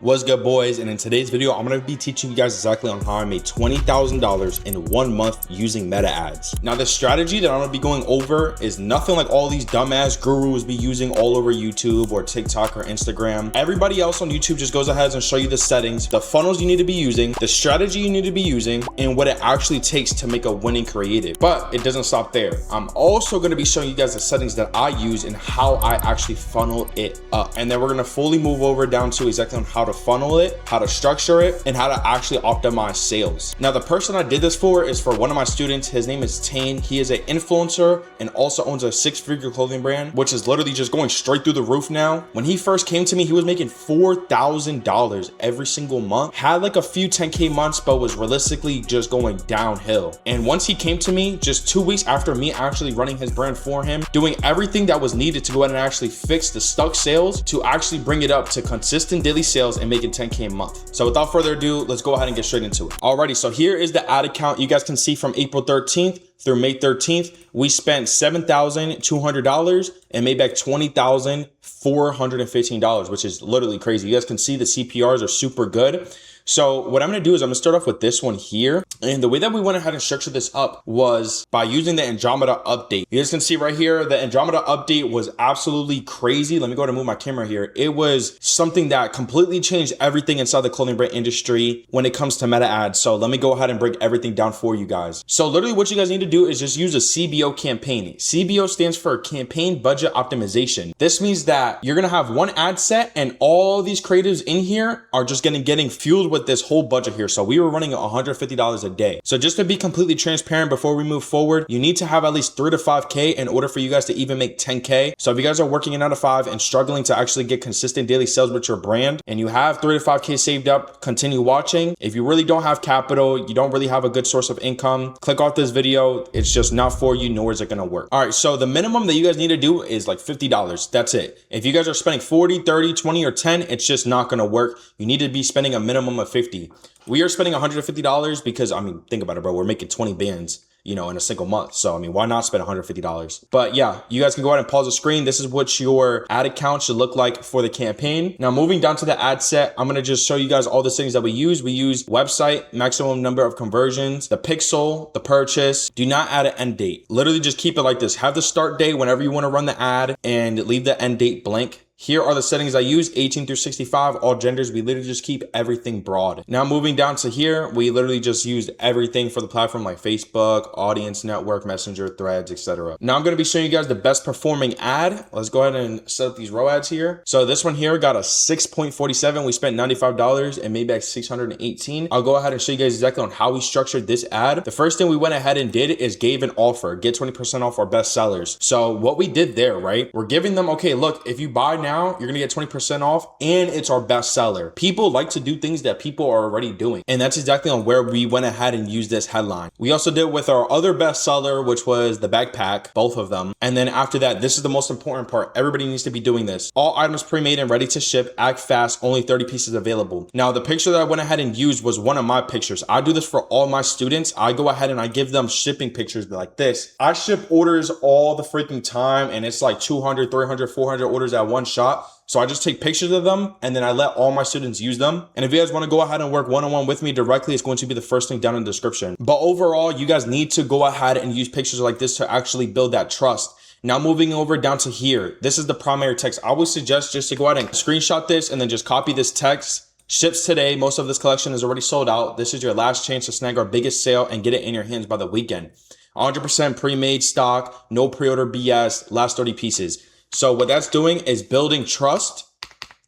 What's good, boys? And in today's video, I'm going to be teaching you guys exactly on how I made $20,000 in 1 month using meta ads. Now, the strategy that I'm going to be going over is nothing like all these dumbass gurus be using all over YouTube or TikTok or Instagram. Everybody else on YouTube just goes ahead and show you the settings, the funnels you need to be using, the strategy you need to be using, and what it actually takes to make a winning creative. But it doesn't stop there. I'm also going to be showing you guys the settings that I use and how I actually funnel it up. And then we're going to fully move over down to exactly on how to funnel it, how to structure it, and how to actually optimize sales. Now, the person I did this for is for one of my students. His name is Tane. He is an influencer and also owns a 6-figure clothing brand, which is literally just going straight through the roof now. When he first came to me, he was making $4,000 every single month, had like a few 10K months, but was realistically just going downhill. And once he came to me, just 2 weeks after me actually running his brand for him, doing everything that was needed to go ahead and actually fix the stuck sales to actually bring it up to consistent daily sales and making 10K a month. So without further ado, let's go ahead and get straight into it. Alrighty, so here is the ad account. You guys can see from April 13th through May 13th, we spent $7,200 and made back $20,415, which is literally crazy. You guys can see the CPRs are super good. So what I'm going to do is I'm going to start off with this one here. And the way that we went ahead and structured this up was by using the Andromeda update. You guys can see right here, the Andromeda update was absolutely crazy. Let me go ahead and move my camera here. It was something that completely changed everything inside the clothing brand industry when it comes to meta ads. So let me go ahead and break everything down for you guys. So literally what you guys need to do is just use a CBO campaign. CBO stands for campaign budget optimization. This means that you're going to have one ad set and all these creatives in here are just getting fueled with this whole budget here. So we were running $150 a day. So just to be completely transparent before we move forward, you need to have at least 3 to 5K in order for you guys to even make 10K. So if you guys are working a 9 to 5 and struggling to actually get consistent daily sales with your brand and you have 3 to 5K saved up, continue watching. If you really don't have capital, you don't really have a good source of income, click off this video. It's just not for you, nor is it going to work. All right. So the minimum that you guys need to do is like $50. That's it. If you guys are spending 40, 30, 20, or 10, it's just not going to work. You need to be spending a minimum of 50. We are spending $150 because, I mean, think about it, bro. We're making 20 bands, you know, in a single month. So, I mean, why not spend $150? But yeah, you guys can go ahead and pause the screen. This is what your ad account should look like for the campaign. Now, moving down to the ad set, I'm going to just show you guys all the things that we use. We use website, maximum number of conversions, the pixel, the purchase. Do not add an end date. Literally just keep it like this. Have the start date whenever you want to run the ad and leave the end date blank. Here are the settings I use, 18 through 65, all genders. We literally just keep everything broad. Now moving down to here, we literally just used everything for the platform like Facebook, audience network, messenger, threads, etc. Now I'm going to be showing you guys the best performing ad. Let's go ahead and set up these row ads here. So this one here got a 6.47. We spent $95 and made back $618. I'll go ahead and show you guys exactly on how we structured this ad. The first thing we went ahead and did is gave an offer, get 20% off our best sellers. So what we did there, right? We're giving them, okay, look, if you buy now, you're gonna get 20% off and it's our best seller. People like to do things that people are already doing. And that's exactly on where we went ahead and used this headline. We also did with our other best seller, which was the backpack, both of them. And then after that, this is the most important part. Everybody needs to be doing this. All items pre-made and ready to ship, act fast, only 30 pieces available. Now, the picture that I went ahead and used was one of my pictures. I do this for all my students. I go ahead and I give them shipping pictures like this. I ship orders all the freaking time and it's like 200, 300, 400 orders at one shot. So I just take pictures of them and then I let all my students use them. And if you guys want to go ahead and work one-on-one with me directly, it's going to be the first link down in the description. But overall, you guys need to go ahead and use pictures like this to actually build that trust. Now moving over down to here, this is the primary text. I would suggest just to go ahead and screenshot this and then just copy this text. Ships today. Most of this collection is already sold out. This is your last chance to snag our biggest sale and get it in your hands by the weekend. 100% pre-made stock, no pre-order BS, last 30 pieces. So what that's doing is building trust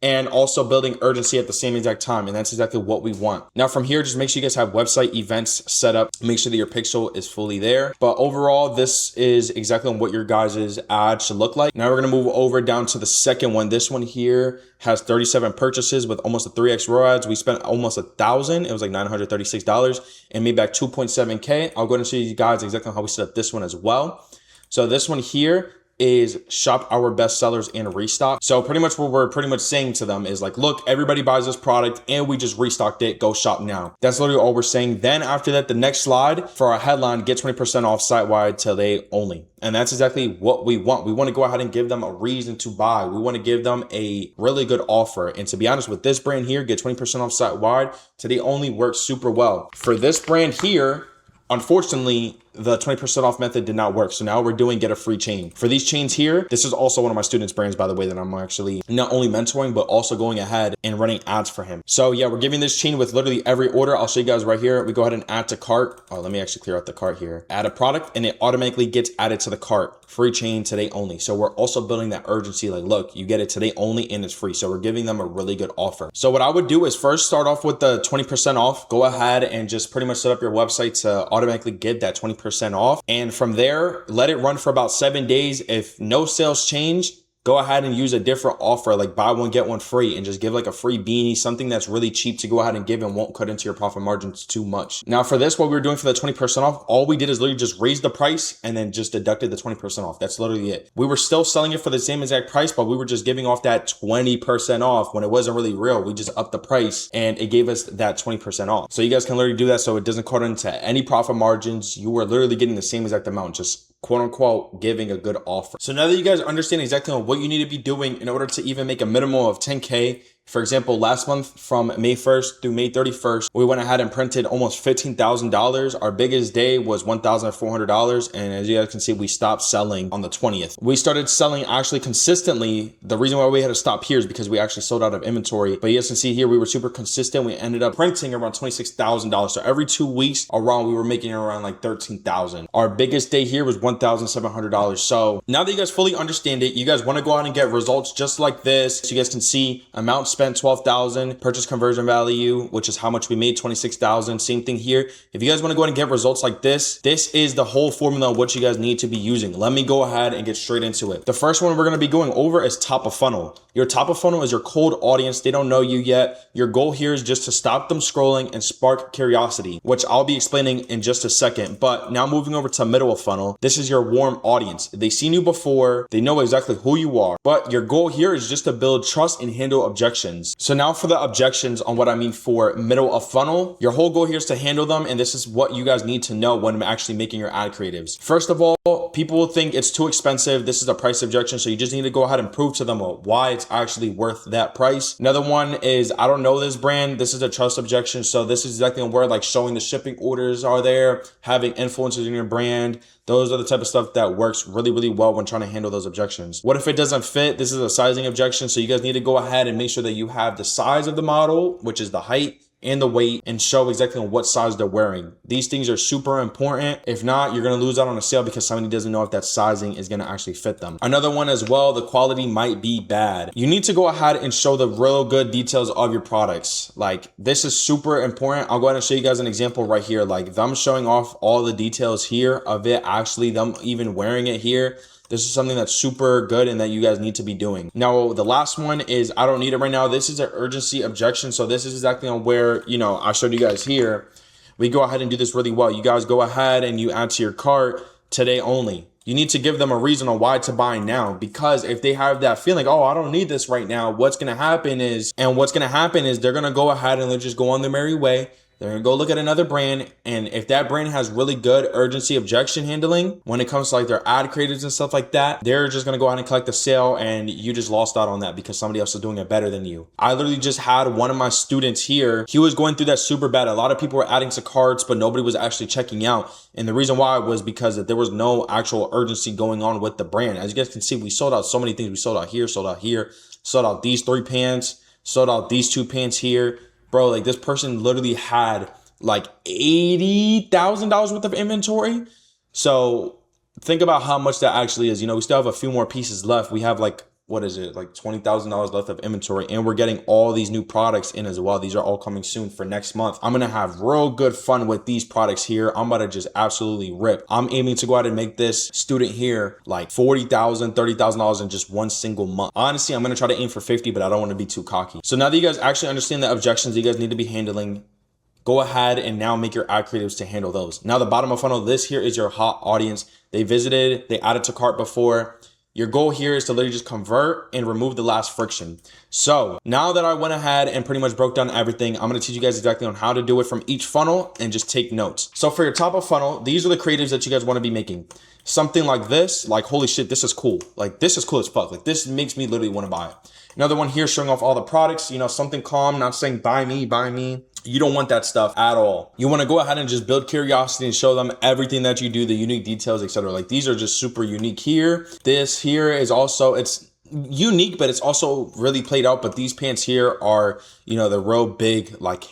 and also building urgency at the same exact time. And that's exactly what we want. Now from here, just make sure you guys have website events set up. Make sure that your pixel is fully there. But overall, this is exactly what your guys' ad should look like. Now we're going to move over down to the second one. This one here has 37 purchases with almost a 3x ROI ads. We spent almost $1,000. It was like $936 and made back 2.7K. I'll go ahead and show you guys exactly how we set up this one as well. So this one here, is shop our best sellers and restock. So pretty much what we're pretty much saying to them is like, look, everybody buys this product and we just restocked it. Go shop now. That's literally all we're saying. Then after that, the next slide for our headline, get 20% off site-wide today only. And that's exactly what we want. We want to go ahead and give them a reason to buy. We want to give them a really good offer. And to be honest, with this brand here, get 20% off site-wide today only works super well. For this brand here, unfortunately, the 20% off method did not work. So now we're doing get a free chain. For these chains here, this is also one of my students' brands, by the way, that I'm actually not only mentoring, but also going ahead and running ads for him. So yeah, we're giving this chain with literally every order. I'll show you guys right here. We go ahead and add to cart. Oh, let me actually clear out the cart here. Add a product and it automatically gets added to the cart. Free chain today only. So we're also building that urgency. Like, look, you get it today only and it's free. So we're giving them a really good offer. So what I would do is first start off with the 20% off. Go ahead and just pretty much set up your website to automatically get that 20% off. And from there, let it run for about 7 days. If no sales change, go ahead and use a different offer, like buy one, get one free, and just give like a free beanie, something that's really cheap to go ahead and give and won't cut into your profit margins too much. Now for this, what we were doing for the 20% off, all we did is literally just raise the price and then just deducted the 20% off. That's literally it. We were still selling it for the same exact price, but we were just giving off that 20% off when it wasn't really real. We just upped the price and it gave us that 20% off. So you guys can literally do that so it doesn't cut into any profit margins. You are literally getting the same exact amount, just quote unquote giving a good offer. So now that you guys understand exactly what you need to be doing in order to even make a minimum of 10K, for example, last month from May 1st through May 31st, we went ahead and printed almost $15,000. Our biggest day was $1,400. And as you guys can see, we stopped selling on the 20th. We started selling actually consistently. The reason why we had to stop here is because we actually sold out of inventory. But you guys can see here, we were super consistent. We ended up printing around $26,000. So every 2 weeks around, we were making around like $13,000. Our biggest day here was $1,700. So now that you guys fully understand it, you guys want to go out and get results just like this. So you guys can see amounts spent 12,000, purchase conversion value, which is how much we made, 26,000. Same thing here. If you guys want to go ahead and get results like this is the whole formula of what you guys need to be using. Let me go ahead and get straight into it. The first one we're going to be going over is top of funnel. Your top of funnel is your cold audience. They don't know you yet. Your goal here is just to stop them scrolling and spark curiosity, which I'll be explaining in just a second. But now moving over to middle of funnel, this is your warm audience. They've seen you before. They know exactly who you are, but your goal here is just to build trust and handle objections. So now for the objections on what I mean for middle of funnel, your whole goal here is to handle them. And this is what you guys need to know when actually making your ad creatives. First of all, people will think it's too expensive. This is a price objection. So you just need to go ahead and prove to them why it's actually worth that price. Another one is, I don't know this brand. This is a trust objection. So this is exactly where like showing the shipping orders are there, having influencers in your brand. Those are the type of stuff that works really, really well when trying to handle those objections. What if it doesn't fit? This is a sizing objection. So you guys need to go ahead and make sure that you have the size of the model, which is the height and the weight, and show exactly what size they're wearing. These things are super important. If not, you're going to lose out on a sale because somebody doesn't know if that sizing is going to actually fit them. Another one as well, the quality might be bad. You need to go ahead and show the real good details of your products. Like, this is super important. I'll go ahead and show you guys an example right here. Like them showing off all the details here of it, actually them even wearing it here. This is something that's super good and that you guys need to be doing. Now, the last one is, I don't need it right now. This is an urgency objection. So this is exactly on where, I showed you guys here. We go ahead and do this really well. You guys go ahead and you add to your cart today only. You need to give them a reason on why to buy now, because if they have that feeling, oh, I don't need this right now, what's going to happen is they're going to go ahead and they'll just go on their merry way. They're going to go look at another brand. And if that brand has really good urgency objection handling, when it comes to like their ad creatives and stuff like that, they're just going to go ahead and collect the sale and you just lost out on that because somebody else is doing it better than you. I literally just had one of my students here. He was going through that super bad. A lot of people were adding to carts, but nobody was actually checking out. And the reason why was because there was no actual urgency going on with the brand. As you guys can see, we sold out so many things. We sold out here, sold out these 3 pants, sold out these 2 pants here. Bro, like this person literally had like $80,000 worth of inventory. So think about how much that actually is. We still have a few more pieces left. We have like, what is it? Like $20,000 left of inventory. And we're getting all these new products in as well. These are all coming soon for next month. I'm going to have real good fun with these products here. I'm about to just absolutely rip. I'm aiming to go out and make this student here like $40,000, $30,000 in just one single month. Honestly, I'm going to try to aim for 50, but I don't want to be too cocky. So now that you guys actually understand the objections you guys need to be handling, go ahead and now make your ad creatives to handle those. Now the bottom of funnel, this here is your hot audience. They visited, they added to cart before. Your goal here is to literally just convert and remove the last friction. So now that I went ahead and pretty much broke down everything, I'm going to teach you guys exactly on how to do it from each funnel and just take notes. So for your top of funnel, these are the creatives that you guys want to be making. Something like this, like, holy shit, this is cool. Like, this is cool as fuck. Like, this makes me literally want to buy it. Another one here showing off all the products, something calm, not saying buy me, buy me. You don't want that stuff at all. You want to go ahead and just build curiosity and show them everything that you do, the unique details, etc. Like, these are just super unique here. This here is also, it's unique, but it's also really played out. But these pants here are, the real big, like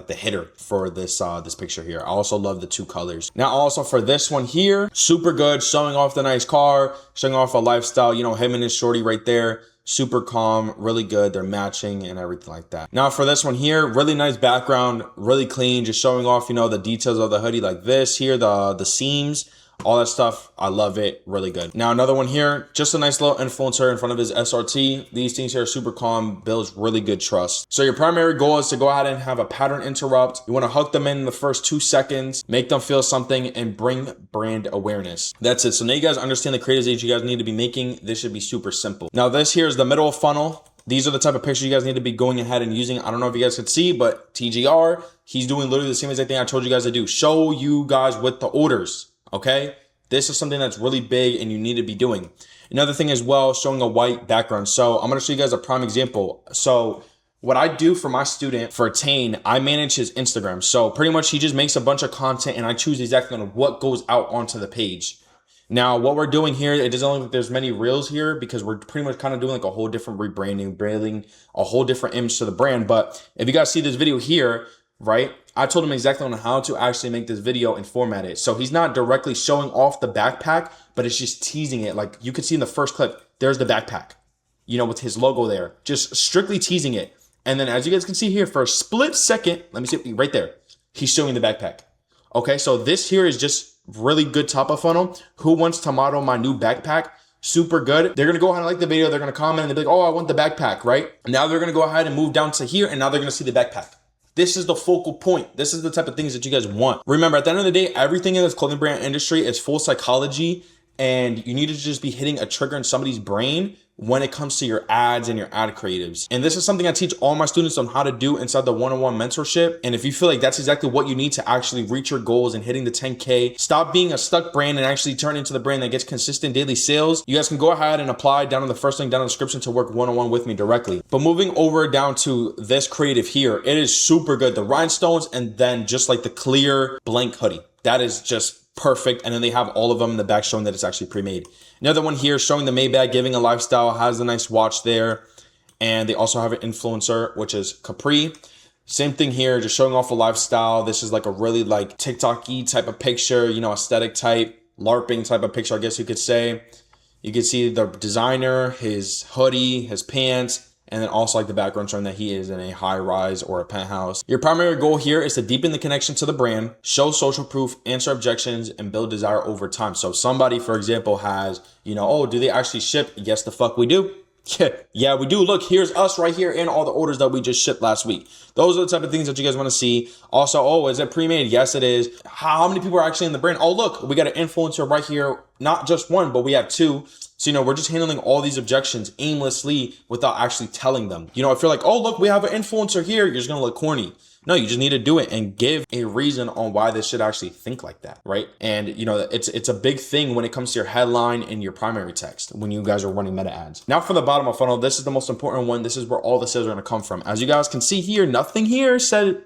the hitter for this this picture here. I also love the two colors. Now also for this one here, super good, showing off the nice car, showing off a lifestyle, him and his shorty right there. Super calm, really good. They're matching and everything like that. Now for this one here, really nice background, really clean, just showing off, the details of the hoodie like this here, the seams, all that stuff. I love it. Really good. Now another one here, just a nice little influencer in front of his SRT. These things here are super calm, builds really good trust. So your primary goal is to go ahead and have a pattern interrupt. You want to hook them in the first 2 seconds, make them feel something, and bring brand awareness. That's it. So now you guys understand the creatives that you guys need to be making. This should be super simple. Now this here is the middle of funnel. These are the type of pictures you guys need to be going ahead and using. I don't know if you guys could see, but TGR, he's doing literally the same exact thing I told you guys to do. Show you guys with the orders. Okay, this is something that's really big and you need to be doing. Another thing as well, showing a white background. So I'm going to show you guys a prime example. So what I do for my student for Tane, I manage his Instagram. So pretty much he just makes a bunch of content and I choose exactly on what goes out onto the page. Now, what we're doing here, it doesn't look like there's many reels here because we're pretty much kind of doing like a whole different rebranding, branding, a whole different image to the brand. But if you guys see this video here, right, I told him exactly on how to actually make this video and format it. So he's not directly showing off the backpack, but it's just teasing it. Like you could see in the first clip, there's the backpack, with his logo there, just strictly teasing it. And then as you guys can see here for a split second, let me see right there, he's showing the backpack. Okay, so this here is just really good top of funnel. Who wants to model my new backpack? Super good. They're going to go ahead and like the video. They're going to comment and they'll be like, oh, I want the backpack, right? Now they're going to go ahead and move down to here and now they're going to see the backpack. This is the focal point. This is the type of things that you guys want. Remember, at the end of the day, everything in this clothing brand industry is full psychology and you need to just be hitting a trigger in somebody's brain when it comes to your ads and your ad creatives. And this is something I teach all my students on how to do inside the one-on-one mentorship. And if you feel like that's exactly what you need to actually reach your goals and hitting the 10K, stop being a stuck brand and actually turn into the brand that gets consistent daily sales, you guys can go ahead and apply down in the first link down in the description to work one-on-one with me directly. But moving over down to this creative here, it is super good. The rhinestones and then just like the clear blank hoodie. That is just perfect. And then they have all of them in the back showing that it's actually pre-made. Another one here showing the Maybach, giving a lifestyle, has a nice watch there. And they also have an influencer, which is Capri. Same thing here, just showing off a lifestyle. This is like a really like TikTok-y type of picture, aesthetic type, LARPing type of picture, I guess you could say. You can see the designer, his hoodie, his pants, and then also like the background showing that he is in a high rise or a penthouse. Your primary goal here is to deepen the connection to the brand, show social proof, answer objections, and build desire over time. So somebody, for example, has, oh, do they actually ship? Yes, the fuck we do. Yeah, we do. Look, here's us right here in all the orders that we just shipped last week. Those are the type of things that you guys want to see. Also, oh, is it pre-made? Yes, it is. How many people are actually in the brand? Oh, look, we got an influencer right here. Not just one, but we have 2. So, we're just handling all these objections aimlessly without actually telling them. If you're like, oh, look, we have an influencer here, you're just going to look corny. No, you just need to do it and give a reason on why they should actually think like that, right? And, it's a big thing when it comes to your headline and your primary text when you guys are running meta ads. Now for the bottom of funnel, this is the most important one. This is where all the sales are going to come from. As you guys can see here, nothing here said,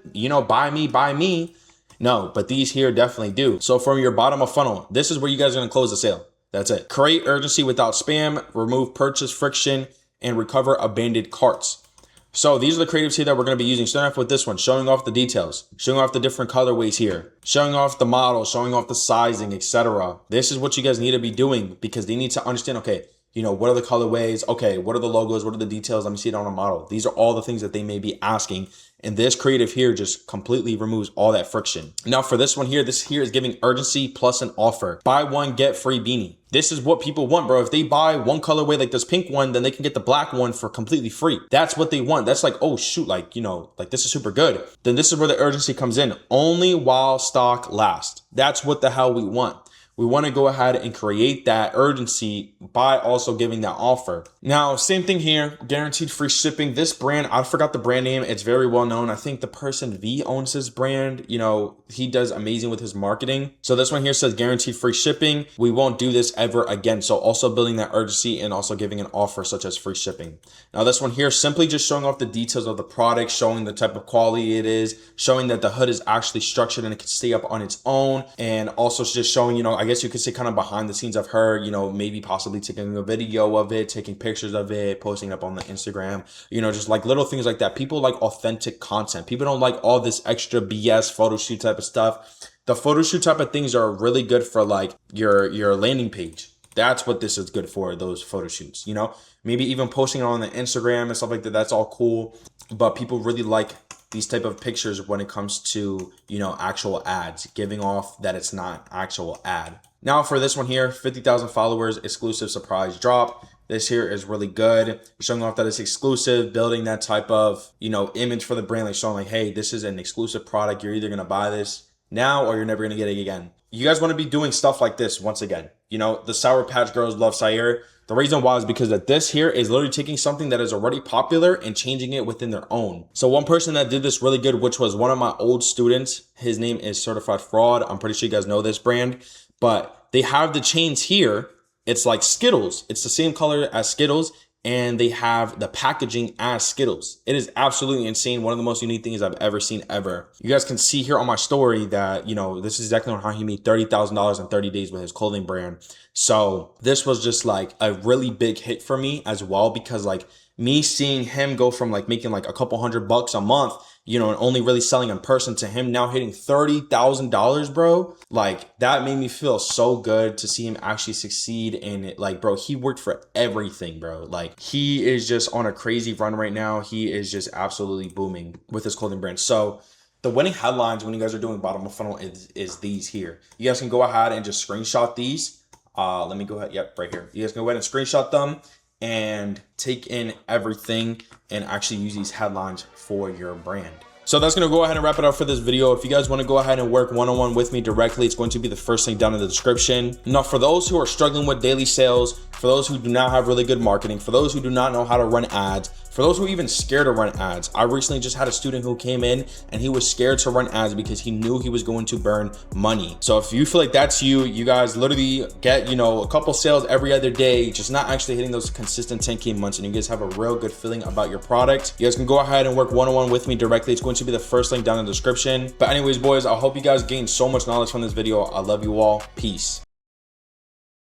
buy me, buy me. No, but these here definitely do. So from your bottom of funnel, this is where you guys are going to close the sale. That's it. Create urgency without spam, remove purchase friction, and recover abandoned carts. So these are the creatives here that we're going to be using. Starting off with this one, showing off the details, showing off the different colorways here, showing off the model, showing off the sizing, etc. This is what you guys need to be doing because they need to understand, okay, what are the colorways? Okay, what are the logos? What are the details? Let me see it on a model. These are all the things that they may be asking. And this creative here just completely removes all that friction. Now for this one here, this here is giving urgency plus an offer. Buy one, get free beanie. This is what people want, bro. If they buy one colorway like this pink one, then they can get the black one for completely free. That's what they want. That's like, oh shoot, like, like this is super good. Then this is where the urgency comes in. Only while stock lasts. That's what the hell we want. we want to go ahead and create that urgency by also giving that offer. Now, same thing here, guaranteed free shipping. This brand, I forgot the brand name. It's very well known. I think the person V owns this brand. You know, he does amazing with his marketing. So this one here says guaranteed free shipping. We won't do this ever again. So also building that urgency and also giving an offer such as free shipping. Now this one here, simply just showing off the details of the product, showing the type of quality it is, showing that the hood is actually structured and it can stay up on its own. And also just showing, you know, I guess you could say kind of behind the scenes of her, you know, maybe possibly taking a video of it, taking pictures of it, posting it up on the Instagram, you know, just like little things like that. People like authentic content. People don't like all this extra BS photo shoot type of stuff. The photo shoot type of things are really good for like your landing page. That's what this is good for, those photo shoots, you know, maybe even posting it on the Instagram and stuff like that. That's all cool. But people really like these type of pictures when it comes to, you know, actual ads, giving off that it's not actual ad. Now for this one here, 50,000 followers, exclusive surprise drop. This here is really good. Showing off that it's exclusive, building that type of, you know, image for the brand, like showing like, hey, this is an exclusive product. You're either going to buy this now or you're never going to get it again. You guys want to be doing stuff like this once again. You know, the Sour Patch Girls love Sire. The reason why is because that this here is literally taking something that is already popular and changing it within their own. So one person that did this really good, which was one of my old students, his name is Certified Fraud. I'm pretty sure you guys know this brand, but they have the chains here. It's like Skittles. It's the same color as Skittles, and they have the packaging as Skittles. It is absolutely insane. One of the most unique things I've ever seen ever. You guys can see here on my story that, you know, this is exactly how he made $30,000 in 30 days with his clothing brand. So this was just like a really big hit for me as well, because like me seeing him go from like making like a couple $100 a month, you know, and only really selling in person, to him now hitting $30,000, bro. Like that made me feel so good to see him actually succeed in it. Like, bro, he worked for everything, bro. Like he is just on a crazy run right now. He is just absolutely booming with his clothing brand. So the winning headlines when you guys are doing bottom of funnel is these here. You guys can go ahead and just screenshot these. Let me go ahead. Yep, right here. You guys can go ahead and screenshot them and take in everything and actually use these headlines for your brand. So that's going to go ahead and wrap it up for this video. If you guys want to go ahead and work one-on-one with me directly, it's going to be the first link down in the description. Now, for those who are struggling with daily sales, for those who do not have really good marketing, for those who do not know how to run ads, for those who are even scared to run ads, I recently just had a student who came in and he was scared to run ads because he knew he was going to burn money. So if you feel like that's you, you guys literally get, you know, a couple sales every other day, just not actually hitting those consistent 10K months, and you guys have a real good feeling about your product, you guys can go ahead and work one-on-one with me directly. It's going to be the first link down in the description. But anyways, boys, I hope you guys gained so much knowledge from this video. I love you all. Peace.